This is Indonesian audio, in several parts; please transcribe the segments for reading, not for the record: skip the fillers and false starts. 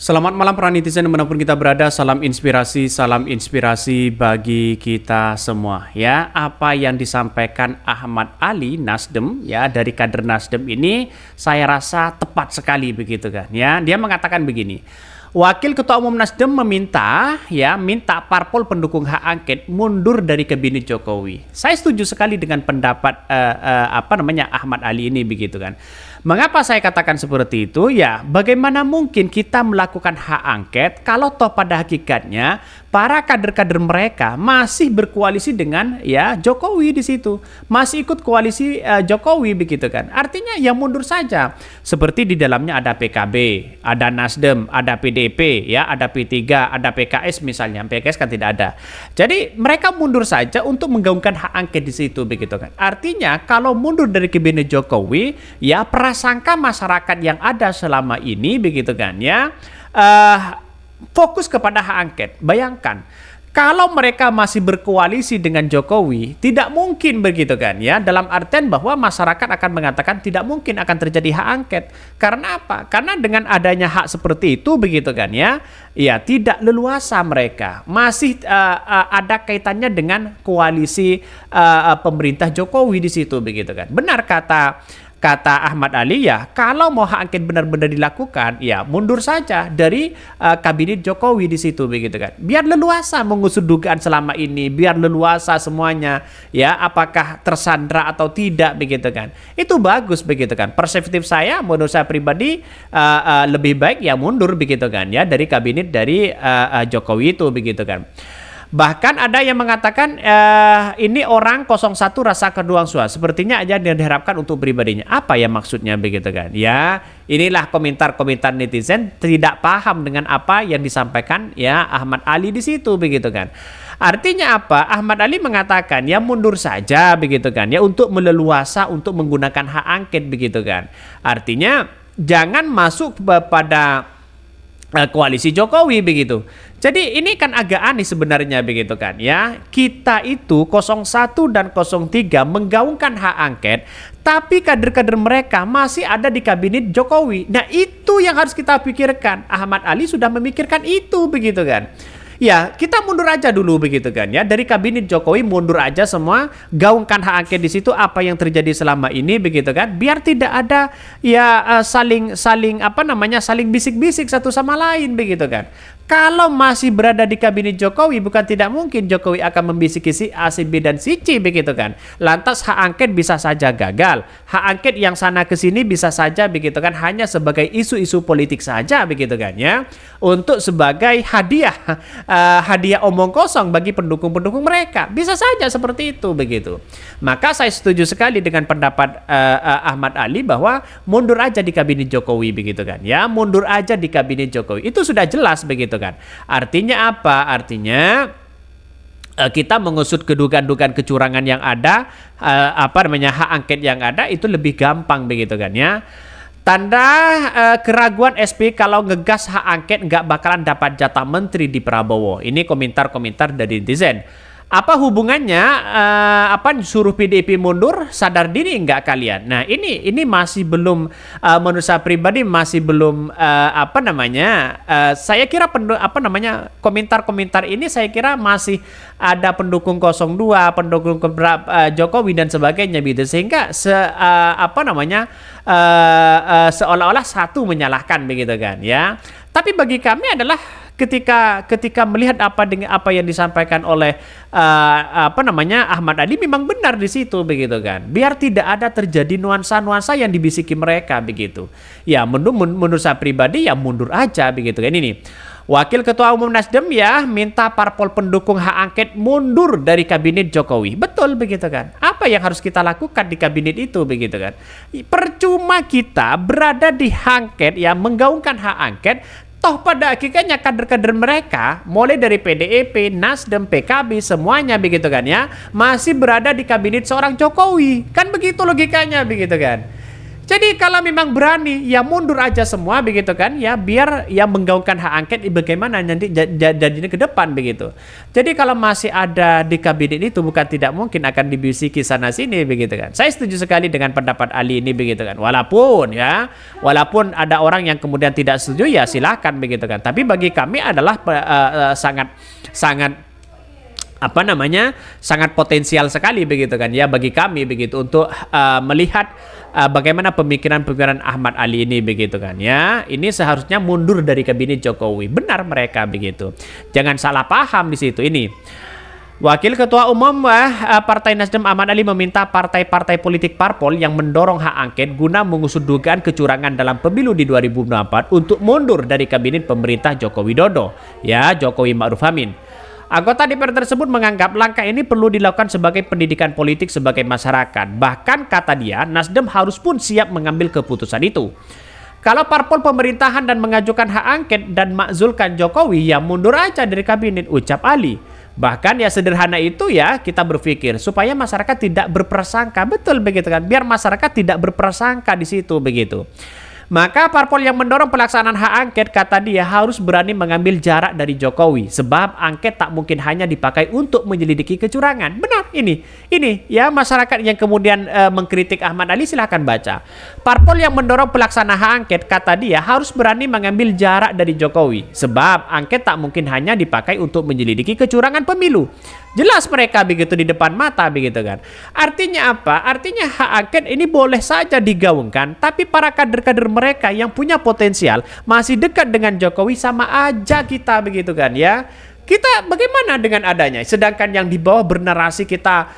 Selamat malam para netizen dimanapun kita berada, salam inspirasi bagi kita semua ya. Apa yang disampaikan Ahmad Ali Nasdem ya dari kader Nasdem ini saya rasa tepat sekali begitu kan ya. Dia mengatakan begini. Wakil Ketua Umum Nasdem minta parpol pendukung hak angket mundur dari kabinet Jokowi. Saya setuju sekali dengan pendapat Ahmad Ali ini begitu kan. Mengapa saya katakan seperti itu? Ya, bagaimana mungkin kita melakukan hak angket kalau toh pada hakikatnya para kader-kader mereka masih berkoalisi dengan ya Jokowi di situ, masih ikut koalisi Jokowi begitu kan. Artinya ya mundur saja. Seperti di dalamnya ada PKB, ada Nasdem, ada PDIP, ya, ada P3, ada PKS misalnya. PKS kan tidak ada. Jadi mereka mundur saja untuk menggaungkan hak angket di situ begitu kan. Artinya kalau mundur dari kabinet Jokowi, ya prasangka masyarakat yang ada selama ini begitu kan ya fokus kepada hak angket. Bayangkan kalau mereka masih berkoalisi dengan Jokowi, tidak mungkin begitu kan ya, dalam artian bahwa masyarakat akan mengatakan tidak mungkin akan terjadi hak angket. Karena apa? Karena dengan adanya hak seperti itu begitu kan ya, ya tidak leluasa mereka. Masih ada kaitannya dengan koalisi pemerintah Jokowi di situ begitu kan. Benar kata Ahmad Ali ya, kalau mau hak angket benar-benar dilakukan, ya mundur saja dari kabinet Jokowi di situ begitu kan. Biar leluasa mengusut dugaan selama ini, biar leluasa semuanya ya, apakah tersandra atau tidak begitu kan. Itu bagus begitu kan. Perspektif saya, menurut saya pribadi lebih baik ya mundur begitu kan ya dari kabinet dari Jokowi itu begitu kan. Bahkan ada yang mengatakan ini orang 01 rasa keduang suara. Sepertinya aja yang diharapkan untuk pribadinya. Apa ya maksudnya begitu kan? Ya, inilah komentar-komentar netizen tidak paham dengan apa yang disampaikan ya Ahmad Ali di situ begitu kan. Artinya apa? Ahmad Ali mengatakan ya mundur saja begitu kan ya untuk meleluasa untuk menggunakan hak angket begitu kan. Artinya jangan masuk pada koalisi Jokowi begitu. Jadi ini kan agak aneh sebenarnya begitu kan ya. Kita itu 01 dan 03 menggaungkan hak angket, tapi kader-kader mereka masih ada di kabinet Jokowi. Nah itu yang harus kita pikirkan. Ahmad Ali sudah memikirkan itu begitu kan. Ya, kita mundur aja dulu begitu kan ya. Dari kabinet Jokowi mundur aja semua, gaungkan hak angket di situ apa yang terjadi selama ini begitu kan. Biar tidak ada ya saling bisik-bisik satu sama lain begitu kan. Kalau masih berada di kabinet Jokowi, bukan tidak mungkin Jokowi akan membisiki si A, si B, dan si C begitu kan. Lantas hak angket bisa saja gagal. Hak angket yang sana ke sini bisa saja begitu kan, hanya sebagai isu-isu politik saja begitu kan ya. Untuk sebagai hadiah omong kosong bagi pendukung-pendukung mereka. Bisa saja seperti itu begitu. Maka saya setuju sekali dengan pendapat Ahmad Ali bahwa mundur aja di kabinet Jokowi begitu kan ya. Mundur aja di kabinet Jokowi. Itu sudah jelas begitu kan. Artinya apa? Artinya kita mengusut kedugaan-dugaan kecurangan yang ada, hak angket yang ada itu lebih gampang begitu kan ya. Tanda keraguan SP kalau ngegas hak angket nggak bakalan dapat jatah menteri di Prabowo. Ini komentar-komentar dari netizen. Apa hubungannya suruh PDIP mundur, sadar diri nggak kalian? Nah ini masih belum menurut saya pribadi masih belum saya kira komentar-komentar ini saya kira masih ada pendukung 02, pendukung Jokowi dan sebagainya gitu, sehingga seolah-olah satu menyalahkan begitu kan ya. Tapi bagi kami adalah ketika melihat apa yang disampaikan oleh Ahmad Ali memang benar di situ begitu kan. Biar tidak ada terjadi nuansa-nuansa yang dibisiki mereka begitu. Ya menurut saya pribadi ya mundur aja begitu kan ini. Wakil Ketua Umum Nasdem ya minta parpol pendukung hak angket mundur dari kabinet Jokowi. Betul begitu kan. Apa yang harus kita lakukan di kabinet itu begitu kan. Percuma kita berada di angket ya menggaungkan hak angket. Toh pada hakikatnya kader-kader mereka mulai dari PDIP, Nasdem, PKB semuanya begitu kan ya masih berada di kabinet seorang Jokowi. Kan begitu logikanya begitu kan. Jadi kalau memang berani, ya mundur aja semua begitu kan, ya biar ya menggaungkan hak angket bagaimana nanti jadinya ke depan begitu. Jadi kalau masih ada di kabinet itu bukan tidak mungkin akan dibisiki sana sini begitu kan. Saya setuju sekali dengan pendapat Ali ini begitu kan. Walaupun ada orang yang kemudian tidak setuju ya silakan begitu kan. Tapi bagi kami adalah sangat sangat potensial sekali begitu kan ya bagi kami begitu untuk melihat bagaimana pemikiran Ahmad Ali ini begitu kan ya. Ini seharusnya mundur dari kabinet Jokowi. Benar mereka begitu. Jangan salah paham di situ ini. Wakil Ketua Umum Partai Nasdem Ahmad Ali meminta partai-partai politik parpol yang mendorong hak angket guna mengusut dugaan kecurangan dalam pemilu di 2024 untuk mundur dari kabinet pemerintah Joko Widodo, ya Jokowi Ma'ruf Amin. Anggota DPR tersebut menganggap langkah ini perlu dilakukan sebagai pendidikan politik sebagai masyarakat. Bahkan kata dia, Nasdem harus pun siap mengambil keputusan itu. Kalau parpol pemerintahan dan mengajukan hak angket dan makzulkan Jokowi, ya mundur aja dari kabinet, ucap Ali. Bahkan ya sederhana itu ya kita berpikir supaya masyarakat tidak berprasangka, betul begitu kan? Biar masyarakat tidak berprasangka di situ begitu. Maka parpol yang mendorong pelaksanaan hak angket kata dia harus berani mengambil jarak dari Jokowi sebab angket tak mungkin hanya dipakai untuk menyelidiki kecurangan. Benar ini ya masyarakat yang kemudian mengkritik Ahmad Ali silahkan baca. Parpol yang mendorong pelaksanaan hak angket kata dia harus berani mengambil jarak dari Jokowi sebab angket tak mungkin hanya dipakai untuk menyelidiki kecurangan pemilu. Jelas mereka begitu di depan mata begitu kan. Artinya apa? Artinya hak angket ini boleh saja digaungkan, tapi para kader-kader mereka yang punya potensial masih dekat dengan Jokowi sama aja kita begitu kan ya. Kita bagaimana dengan adanya? Sedangkan yang di bawah bernarasi kita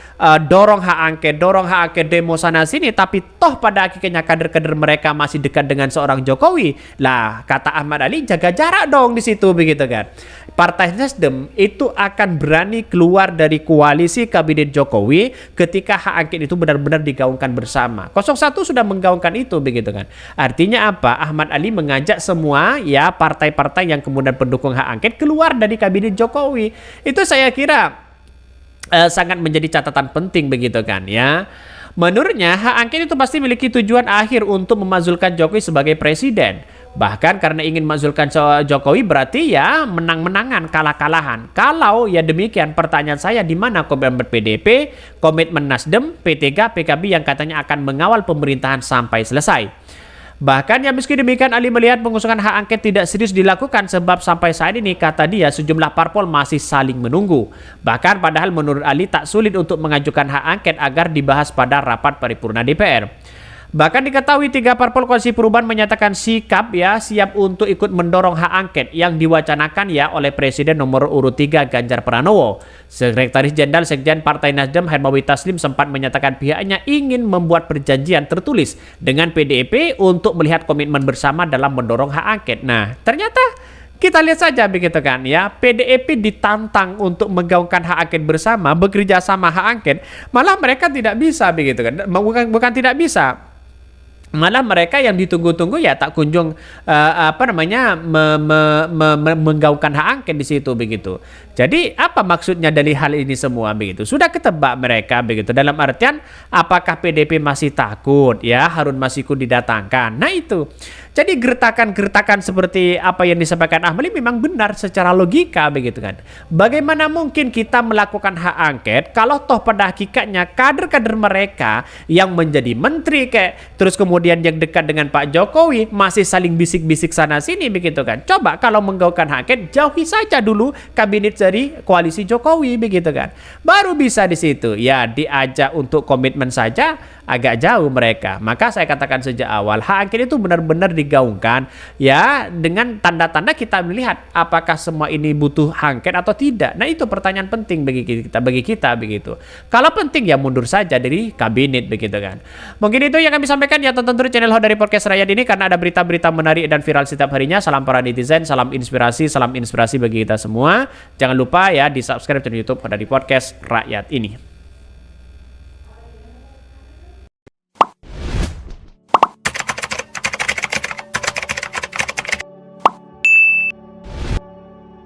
dorong hak angket demo sana sini, tapi toh pada akhirnya kader-kader mereka masih dekat dengan seorang Jokowi. Lah kata Ahmad Ali jaga jarak dong di situ begitu kan. Partai Nasdem itu akan berani keluar dari koalisi kabinet Jokowi ketika hak angket itu benar-benar digaungkan bersama. 01 sudah menggaungkan itu begitu kan. Artinya apa? Ahmad Ali mengajak semua ya partai-partai yang kemudian pendukung hak angket keluar dari kabinet Jokowi. Itu saya kira sangat menjadi catatan penting begitu kan ya. Menurutnya hak angket itu pasti memiliki tujuan akhir untuk memazulkan Jokowi sebagai presiden. Bahkan karena ingin mazulkan Jokowi berarti ya menang-menangan, kalah-kalahan. Kalau ya demikian pertanyaan saya di mana komitmen PDP, komitmen Nasdem, P3, PKB yang katanya akan mengawal pemerintahan sampai selesai. Bahkan ya meski demikian Ali melihat pengusungan hak angket tidak serius dilakukan sebab sampai saat ini kata dia sejumlah parpol masih saling menunggu. Bahkan padahal menurut Ali tak sulit untuk mengajukan hak angket agar dibahas pada rapat paripurna DPR. Bahkan diketahui 3 parpol koalisi perubahan menyatakan sikap ya siap untuk ikut mendorong hak angket yang diwacanakan ya oleh Presiden nomor urut 3 Ganjar Pranowo. Sekretaris Jenderal Sekjen Partai Nasdem Hermawi Taslim sempat menyatakan pihaknya ingin membuat perjanjian tertulis dengan PDIP untuk melihat komitmen bersama dalam mendorong hak angket. Nah, ternyata kita lihat saja begitu kan ya, PDIP ditantang untuk menggaungkan hak angket bersama, bekerja sama hak angket, malah mereka tidak bisa begitu kan. Bukan tidak bisa. Malah mereka yang ditunggu-tunggu ya tak kunjung menggaungkan hak angket di situ begitu. Jadi apa maksudnya dari hal ini semua begitu? Sudah ketebak mereka begitu. Dalam artian apakah PDIP masih takut ya Harun Masiku didatangkan? Nah itu. Jadi gertakan-gertakan seperti apa yang disampaikan Ahmad Ali memang benar secara logika begitu kan. Bagaimana mungkin kita melakukan hak angket kalau toh pada hakikatnya kader-kader mereka yang menjadi menteri terus kemudian yang dekat dengan Pak Jokowi masih saling bisik-bisik sana sini begitu kan. Coba kalau menggaungkan hak angket jauhi saja dulu kabinet dari koalisi Jokowi begitu kan. Baru bisa di situ ya diajak untuk komitmen saja agak jauh mereka. Maka saya katakan sejak awal hak angket itu benar-benar digaungkan ya dengan tanda-tanda kita melihat apakah semua ini butuh angket atau tidak. Nah itu pertanyaan penting bagi kita begitu. Kalau penting ya mundur saja dari kabinet begitu kan. Mungkin itu yang kami sampaikan ya tonton terus channel Ho dari Podcast Rakyat ini karena ada berita-berita menarik dan viral setiap harinya. Salam para netizen, salam inspirasi bagi kita semua. Jangan lupa ya di subscribe channel YouTube Ho dari Podcast Rakyat ini.